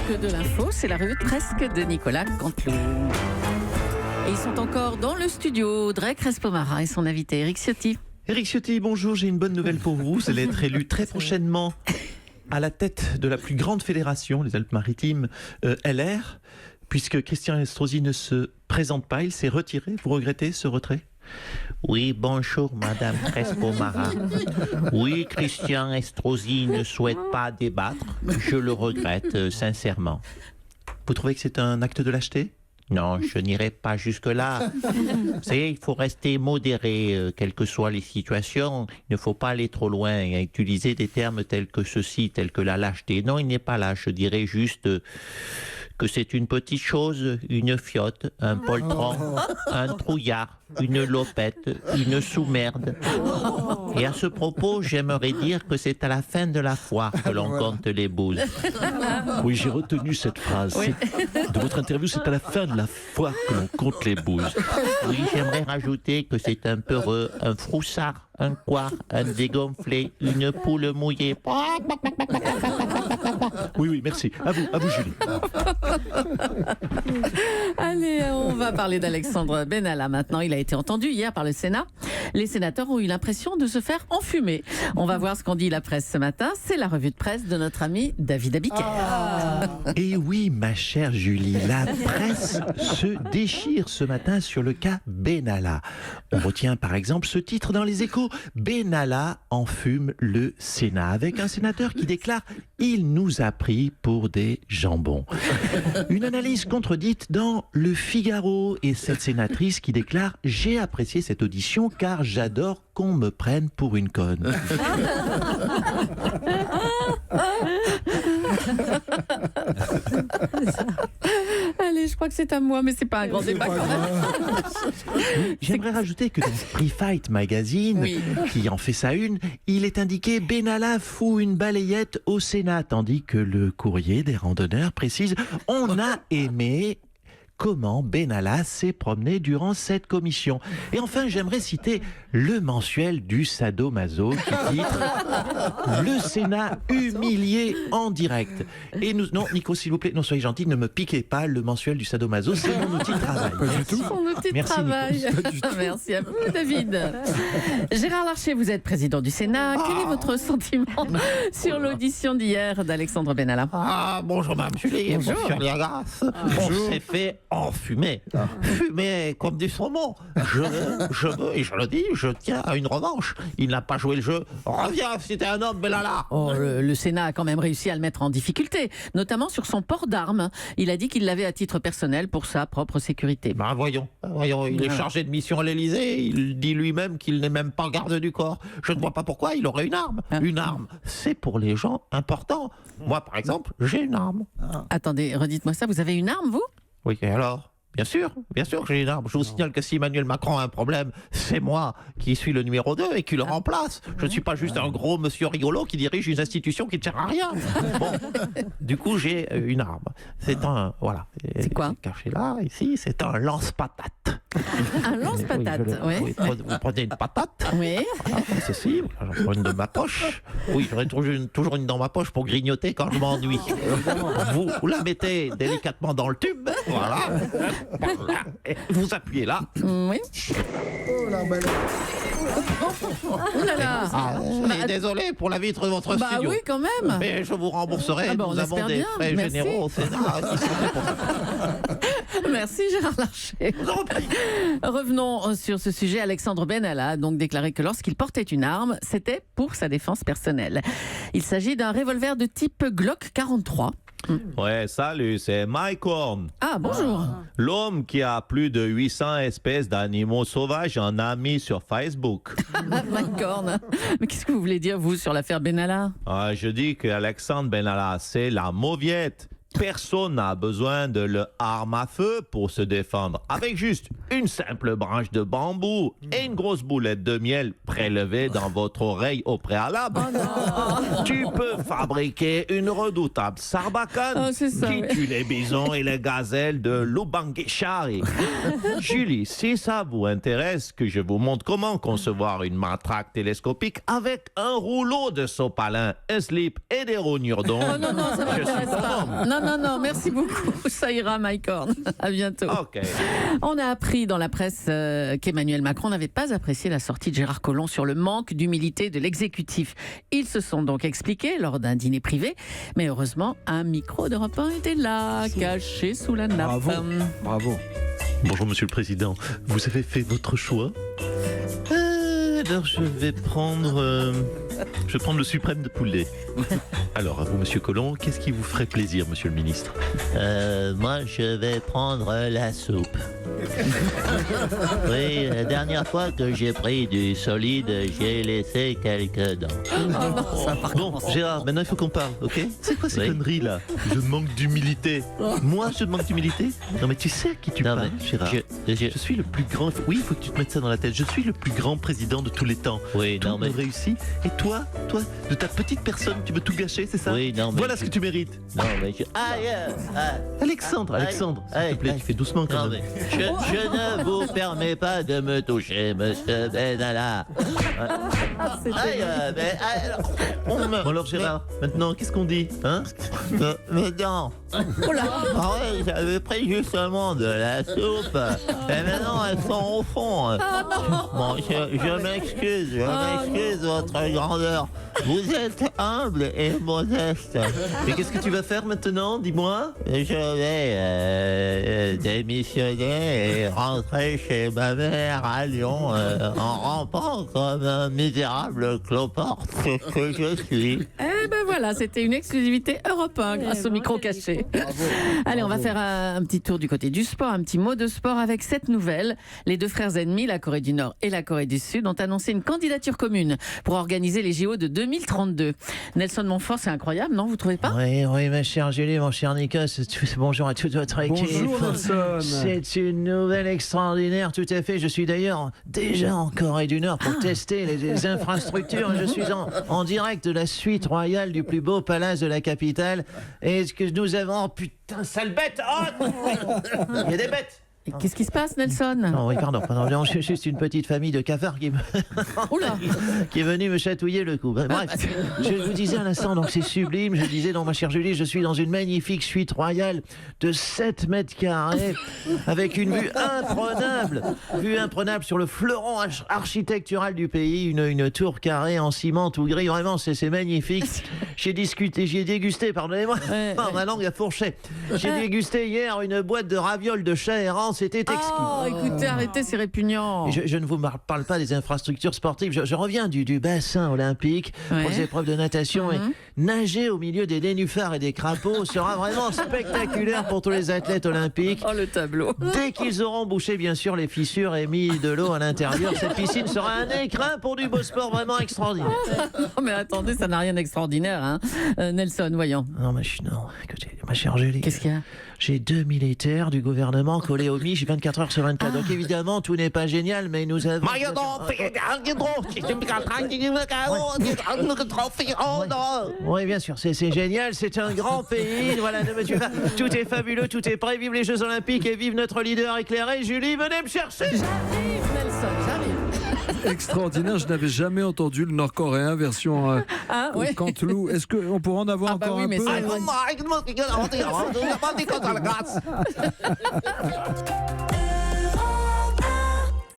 que de l'info, c'est la revue de presse de Nicolas Canteloup. Et ils sont encore dans le studio, Audrey Crespo-Mara et son invité Éric Ciotti. Éric Ciotti, bonjour, j'ai une bonne nouvelle pour vous. Vous allez être élu très prochainement à la tête de la plus grande fédération, les Alpes-Maritimes, LR, puisque Christian Estrosi ne se présente pas, il s'est retiré. Vous regrettez ce retrait ? Oui, bonjour Madame Crespo-Mara. Oui, Christian Estrosi ne souhaite pas débattre. Je le regrette sincèrement. Vous trouvez que c'est un acte de lâcheté ? Non, je n'irai pas jusque-là. Vous savez, il faut rester modéré, quelles que soient les situations. Il ne faut pas aller trop loin et utiliser des termes tels que ceci, tels que la lâcheté. Non, il n'est pas lâche. Je dirais juste que c'est une petite chose, une fiotte, un poltron, un trouillard, une lopette, une sous-merde. Et à ce propos, j'aimerais dire que c'est à la fin de la foire que l'on compte les boules. Oui, j'ai retenu cette phrase. Oui. De votre interview, c'est à la fin de la foire que l'on compte les boules. Oui, j'aimerais rajouter que c'est un peureux, un froussard, un couard, un dégonflé, une poule mouillée. Oui, merci. À vous, Julie. Allez, on va parler d'Alexandre Benalla maintenant. Il a été entendu hier par le Sénat. Les sénateurs ont eu l'impression de se faire enfumer. On va voir ce qu'en dit la presse ce matin. C'est la revue de presse de notre ami David Abiker. Et oui, ma chère Julie, la presse se déchire ce matin sur le cas Benalla. On retient par exemple ce titre dans les Échos. Benalla enfume le Sénat, avec un sénateur qui déclare « Il nous a pris pour des jambons ». Une analyse contredite dans Le Figaro et cette sénatrice qui déclare « J'ai apprécié cette audition car j'adore qu'on me prenne pour une conne ». Allez, je crois que c'est à moi, mais c'est pas un grand débat quand même. J'aimerais rajouter que dans Free Fight Magazine, Oui. qui en fait sa une, il est indiqué « Benalla fout une balayette au Sénat », tandis que le courrier des randonneurs précise « On a aimé ». Comment Benalla s'est promené durant cette commission. Et enfin, j'aimerais citer le mensuel du sadomaso qui titre « Le Sénat humilié en direct ». Et nous, non, Nico, s'il vous plaît, non, soyez gentil, ne me piquez pas le mensuel du sadomaso, c'est mon outil de travail. Son outil de Merci, travail. Merci à vous, David. Gérard Larcher, vous êtes président du Sénat. Quel est votre sentiment sur l'audition d'hier d'Alexandre Benalla ? Ah, bonjour Mme Julie, Bonjour. bonjour Liagas. On s'est fait enfumer. Fumer comme du saumon. Je veux, et je le dis, je tiens à une revanche. Il n'a pas joué le jeu. Reviens, si t'es un homme, Benalla. Oh, le Sénat a quand même réussi à le mettre en difficulté, notamment sur son port d'armes. Il a dit qu'il l'avait à titre personnel pour sa propre sécurité. Ben voyons, il est chargé de mission à l'Élysée. Il dit lui-même qu'il n'est même pas garde du corps. Je ne vois pas pourquoi il aurait une arme. Une arme, c'est pour les gens importants. Moi, par exemple, j'ai une arme. Attendez, redites-moi ça, vous avez une arme, vous ? Oui, et alors ? Bien sûr que j'ai une arme. Je vous signale que si Emmanuel Macron a un problème, c'est moi qui suis le numéro 2 et qui le remplace. Je ne suis pas juste un gros monsieur rigolo qui dirige une institution qui ne sert à rien. Bon, du coup, j'ai une arme. C'est un, voilà. C'est quoi ? Caché là, ici, c'est un lance-patate. Un lance-patate, oui. Oui, vous prenez une patate. Oui. Voilà, comme ceci, j'en prends une de ma poche. Oui, j'aurais toujours une dans ma poche pour grignoter quand je m'ennuie. Vous la mettez délicatement dans le tube, voilà. Et vous appuyez là. Oui. Oh là là. Et désolé pour la vitre de votre Bah studio. oui, quand même. Mais je vous rembourserai. Ah bah, on Nous avons espère des bien. frais Merci. généraux au Sénat. qui sont faits pour ça. Merci Gérard Larcher. Revenons sur ce sujet. Alexandre Benalla a donc déclaré que lorsqu'il portait une arme, c'était pour sa défense personnelle. Il s'agit d'un revolver de type Glock 43. Ouais, salut, c'est Mike Horn, Ah, bonjour. l'homme qui a plus de 800 espèces d'animaux sauvages en ami sur Facebook. Mike Horn. Mais qu'est-ce que vous voulez dire, vous, sur l'affaire Benalla ? Je dis qu'Alexandre Benalla, c'est la mauviette. Personne n'a besoin de l'arme à feu pour se défendre. Avec juste une simple branche de bambou et une grosse boulette de miel prélevée dans votre oreille au préalable, tu peux fabriquer une redoutable sarbacane C'est ça, qui oui. tue les bisons et les gazelles de Lubangishari. Julie, si ça vous intéresse, que je vous montre comment concevoir une matraque télescopique avec un rouleau de sopalin, un slip et des rognures d'ongles. Oh non, ça Je suis m'intéresse ton pas. homme. Non, non, merci beaucoup. Ça ira, Mike Horn. À bientôt. Ok. On a appris dans la presse qu'Emmanuel Macron n'avait pas apprécié la sortie de Gérard Collomb sur le manque d'humilité de l'exécutif. Ils se sont donc expliqués lors d'un dîner privé. Mais heureusement, un micro d'Europe 1 était là, caché sous la nappe. Bravo. Bonjour Monsieur le Président, vous avez fait votre choix? Alors je vais prendre le suprême de poulet. Alors à vous Monsieur Collomb, qu'est-ce qui vous ferait plaisir Monsieur le Ministre? Moi, je vais prendre la soupe. Oui, la dernière fois que j'ai pris du solide, j'ai laissé quelques dents. Bon Gérard, maintenant il faut qu'on parle, ok? C'est quoi ces Oui. conneries là? Je manque d'humilité. Moi je manque d'humilité? Non mais tu sais à qui tu Non, parles mais Gérard? Je suis le plus grand, oui il faut que tu te mettes ça dans la tête, je suis le plus grand président de tous les temps. Oui, Tout non, mais... me réussit. Et toi, de ta petite personne, tu veux tout gâcher, c'est ça? Oui, non, mais... Voilà ce que tu mérites. Non, mais... Alexandre, s'il te plaît, aïe. tu fais doucement quand Non, même. mais je ne vous permets pas de me toucher, monsieur Benalla. Bon alors Gérard, maintenant qu'est-ce qu'on dit, hein? Mes dents. Ah ouais, j'avais pris justement de la soupe. Et maintenant, elles sont au fond. Bon, je m'excuse, votre grandeur. Vous êtes humble et modeste. Et qu'est-ce que tu vas faire maintenant, dis-moi? Je vais démissionner et rentrer chez ma mère à Lyon en rampant comme un misérable cloporte que je suis. Eh ben voilà, c'était une exclusivité Europe 1 grâce au micro caché. Allez, on va faire un petit tour du côté du sport, un petit mot de sport avec cette nouvelle. Les deux frères ennemis, la Corée du Nord et la Corée du Sud, ont annoncé une candidature commune pour organiser les JO de 2032. Nelson Montfort, c'est incroyable, non? Vous trouvez pas? Oui, ma chère Julie, mon cher Nikos, bonjour à toute votre équipe. Bonjour Nelson. C'est une nouvelle extraordinaire, tout à fait. Je suis d'ailleurs déjà en Corée du Nord pour tester les infrastructures. Je suis en direct de la suite royale du plus beau palace de la capitale. Et ce que nous avons... Oh, putain, sale bête! Oh, il y a des bêtes! Et qu'est-ce qui se passe, Nelson? Non, oui, pardon, je suis juste une petite famille de cafards Oula. qui est venue me chatouiller le cou. Bref, je vous disais à l'instant, donc c'est sublime. Je disais, donc ma chère Julie, je suis dans une magnifique suite royale de 7 mètres carrés avec une vue imprenable sur le fleuron architectural du pays, une tour carrée en ciment tout gris. Vraiment, c'est magnifique. J'ai dégusté, pardonnez-moi, ma langue a fourché. J'ai dégusté hier une boîte de ravioles de chat errant. C'était exquis. Oh, écoutez, arrêtez, c'est répugnant. Et je ne vous parle pas des infrastructures sportives. Je reviens du bassin olympique pour les épreuves de natation. Et nager au milieu des nénuphars et des crapauds sera vraiment spectaculaire pour tous les athlètes olympiques. Oh, le tableau. Dès qu'ils auront bouché, bien sûr, les fissures et mis de l'eau à l'intérieur, cette piscine sera un écrin pour du beau sport vraiment extraordinaire. Oh, mais attendez, ça n'a rien d'extraordinaire, hein. Nelson, voyons. Non, écoutez, ma chère Julie. Qu'est-ce qu'il y a? J'ai 2 militaires du gouvernement collés au miche 24 heures sur 24. Donc évidemment, tout n'est pas génial, mais nous avons... Oui, bien sûr, c'est génial, c'est un grand pays. Voilà, ne me tuez pas. Tout est fabuleux, tout est prêt. Vive les Jeux Olympiques et vive notre leader éclairé. Julie, venez me chercher. J'arrive, Nelson, j'arrive. Extraordinaire, je n'avais jamais entendu le nord-coréen version Canteloup. Est-ce qu'on pourrait en avoir encore un mais peu? c'est vrai.